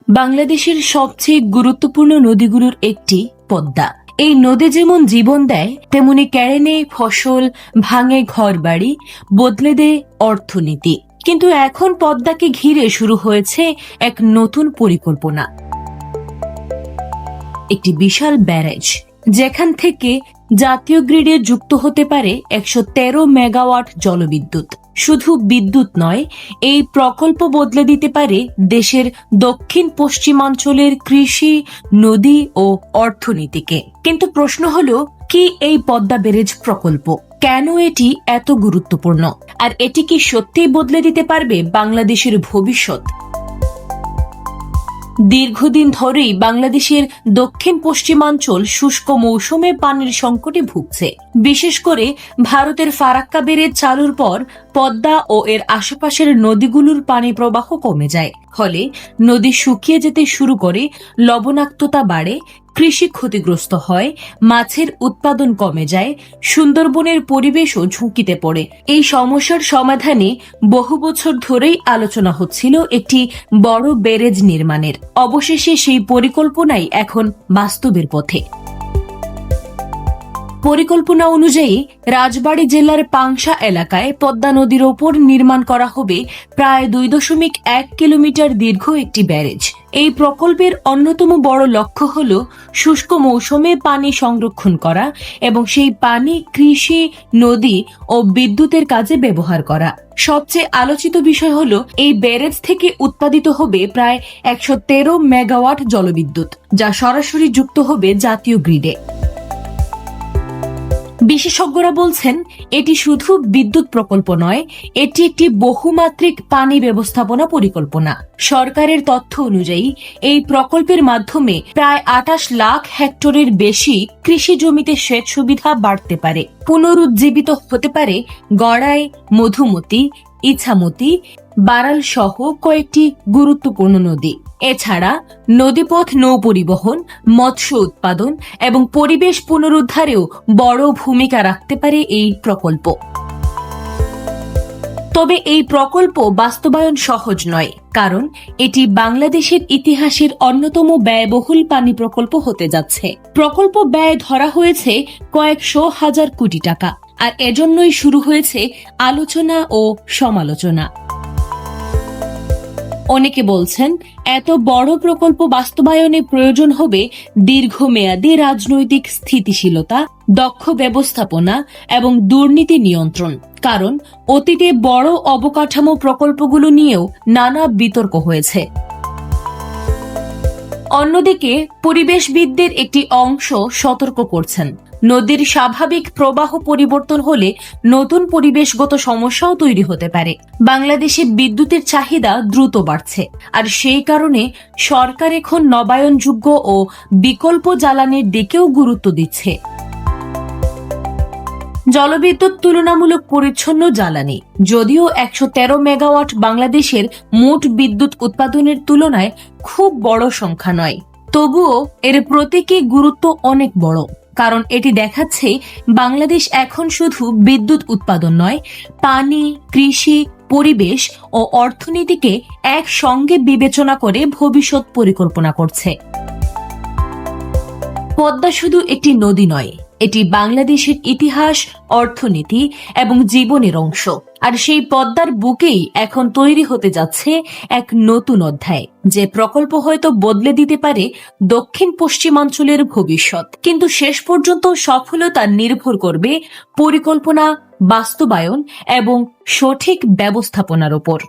বাংলাদেশের সবচেয়ে গুরুত্বপূর্ণ নদীগুলোর একটি পদ্মা। এই নদী যেমন জীবন দেয়, তেমনি কেড়ে নেয় ফসল, ভাঙে ঘরবাড়ি, বদলে দেয় অর্থনীতি। কিন্তু এখন পদ্মাকে ঘিরে শুরু হয়েছে এক নতুন পরিকল্পনা, একটি বিশাল ব্যারেজ, যেখান থেকে জাতীয় গ্রিডে যুক্ত হতে পারে 113 মেগাওয়াট জলবিদ্যুৎ। শুধু বিদ্যুৎ নয়, এই প্রকল্প বদলে দিতে পারে দেশের দক্ষিণ পশ্চিমাঞ্চলের কৃষি, নদী ও অর্থনীতিকে। কিন্তু প্রশ্ন হলো, কি এই পদ্মা ব্যারেজ প্রকল্প? কেন এটি এত গুরুত্বপূর্ণ? আর এটি কি সত্যিই বদলে দিতে পারবে বাংলাদেশের ভবিষ্যৎ? দীর্ঘদিন ধরেই বাংলাদেশের দক্ষিণ পশ্চিমাঞ্চল শুষ্ক মৌসুমে পানির সংকটে ভুগছে। বিশেষ করে ভারতের ফারাক্কা ব্যারেজ চালুর পর পদ্মা ও এর আশেপাশের নদীগুলোর পানি প্রবাহ কমে যায়। ফলে নদী শুকিয়ে যেতে শুরু করে, লবণাক্ততা বাড়ে, কৃষি ক্ষতিগ্রস্ত হয়, মাছের উৎপাদন কমে যায়, সুন্দরবনের পরিবেশও ঝুঁকিতে পড়ে। এই সমস্যার সমাধানে বহু বছর ধরেই আলোচনা হচ্ছিল একটি বড় ব্যারেজ নির্মাণের। অবশেষে সেই পরিকল্পনাই এখন বাস্তবের পথে। পরিকল্পনা অনুযায়ী রাজবাড়ী জেলার পাংশা এলাকায় পদ্মা নদীর ওপর নির্মাণ করা হবে প্রায় 2.1 কিলোমিটার দীর্ঘ একটি ব্যারেজ। এই প্রকল্পের অন্যতম বড় লক্ষ্য হল শুষ্ক মৌসুমে পানি সংরক্ষণ করা এবং সেই পানি কৃষি, নদী ও বিদ্যুতের কাজে ব্যবহার করা। সবচেয়ে আলোচিত বিষয় হল, এই ব্যারেজ থেকে উৎপাদিত হবে প্রায় 113 মেগাওয়াট জলবিদ্যুৎ, যা সরাসরি যুক্ত হবে জাতীয় গ্রিডে। বিশেষজ্ঞরা বলছেন, এটি শুধু বিদ্যুৎ প্রকল্প নয়, এটি একটি বহুমাত্রিক পানি ব্যবস্থাপনা পরিকল্পনা। সরকারের তথ্য অনুযায়ী এই প্রকল্পের মাধ্যমে প্রায় 28 লাখ হেক্টরের বেশি কৃষি জমিতে সেচ সুবিধা বাড়তে পারে। পুনরুজ্জীবিত হতে পারে গড়াই, মধুমতি, ইছামতি, বারাল সহ কয়েকটি গুরুত্বপূর্ণ নদী। এছাড়া নদীপথ, নৌ পরিবহন, মৎস্য উৎপাদন এবং পরিবেশ পুনরুদ্ধারেও বড় ভূমিকা রাখতে পারে এই প্রকল্প। তবে এই প্রকল্প বাস্তবায়ন সহজ নয়, কারণ এটি বাংলাদেশের ইতিহাসের অন্যতম ব্যয়বহুল পানি প্রকল্প হতে যাচ্ছে। প্রকল্প ব্যয় ধরা হয়েছে কয়েকশো হাজার কোটি টাকা, আর এজন্যই শুরু হয়েছে আলোচনা ও সমালোচনা। অনেকে বলছেন, এত বড় প্রকল্প বাস্তবায়নে প্রয়োজন হবে দীর্ঘমেয়াদী রাজনৈতিক স্থিতিশীলতা, দক্ষ ব্যবস্থাপনা এবং দুর্নীতি নিয়ন্ত্রণ। কারণ অতীতে বড় অবকাঠামো প্রকল্পগুলো নিয়েও নানা বিতর্ক হয়েছে। অন্যদিকে পরিবেশবিদদের একটি অংশ সতর্ক করছেন, নদীর স্বাভাবিক প্রবাহ পরিবর্তন হলে নতুন পরিবেশগত সমস্যাও তৈরি হতে পারে। বাংলাদেশে বিদ্যুতের চাহিদা দ্রুত বাড়ছে, আর সেই কারণে সরকার এখন নবায়নযোগ্য ও বিকল্প জ্বালানির দিকেও গুরুত্ব দিচ্ছে। জলবিদ্যুৎ তুলনামূলক পরিচ্ছন্ন জ্বালানি। যদিও 113 মেগাওয়াট বাংলাদেশের মোট বিদ্যুৎ উৎপাদনের তুলনায় খুব বড় সংখ্যা নয়, তবুও এর প্রতীকী গুরুত্ব অনেক বড়। কারণ এটি দেখাচ্ছে বাংলাদেশ এখন শুধু বিদ্যুৎ উৎপাদন নয়, পানি, কৃষি, পরিবেশ ও অর্থনীতিকে একসঙ্গে বিবেচনা করে ভবিষ্যৎ পরিকল্পনা করছে। পদ্মা শুধু একটি নদী নয়, এটি বাংলাদেশের ইতিহাস, অর্থনীতি এবং জীবনের অংশ। আর সেই পদ্মার বুকেই এখন তৈরি হতে যাচ্ছে এক নতুন অধ্যায়, যে প্রকল্প হয়তো বদলে দিতে পারে দক্ষিণ পশ্চিমাঞ্চলের ভবিষ্যৎ। কিন্তু শেষ পর্যন্ত সফলতা নির্ভর করবে পরিকল্পনা, বাস্তবায়ন এবং সঠিক ব্যবস্থাপনার উপর।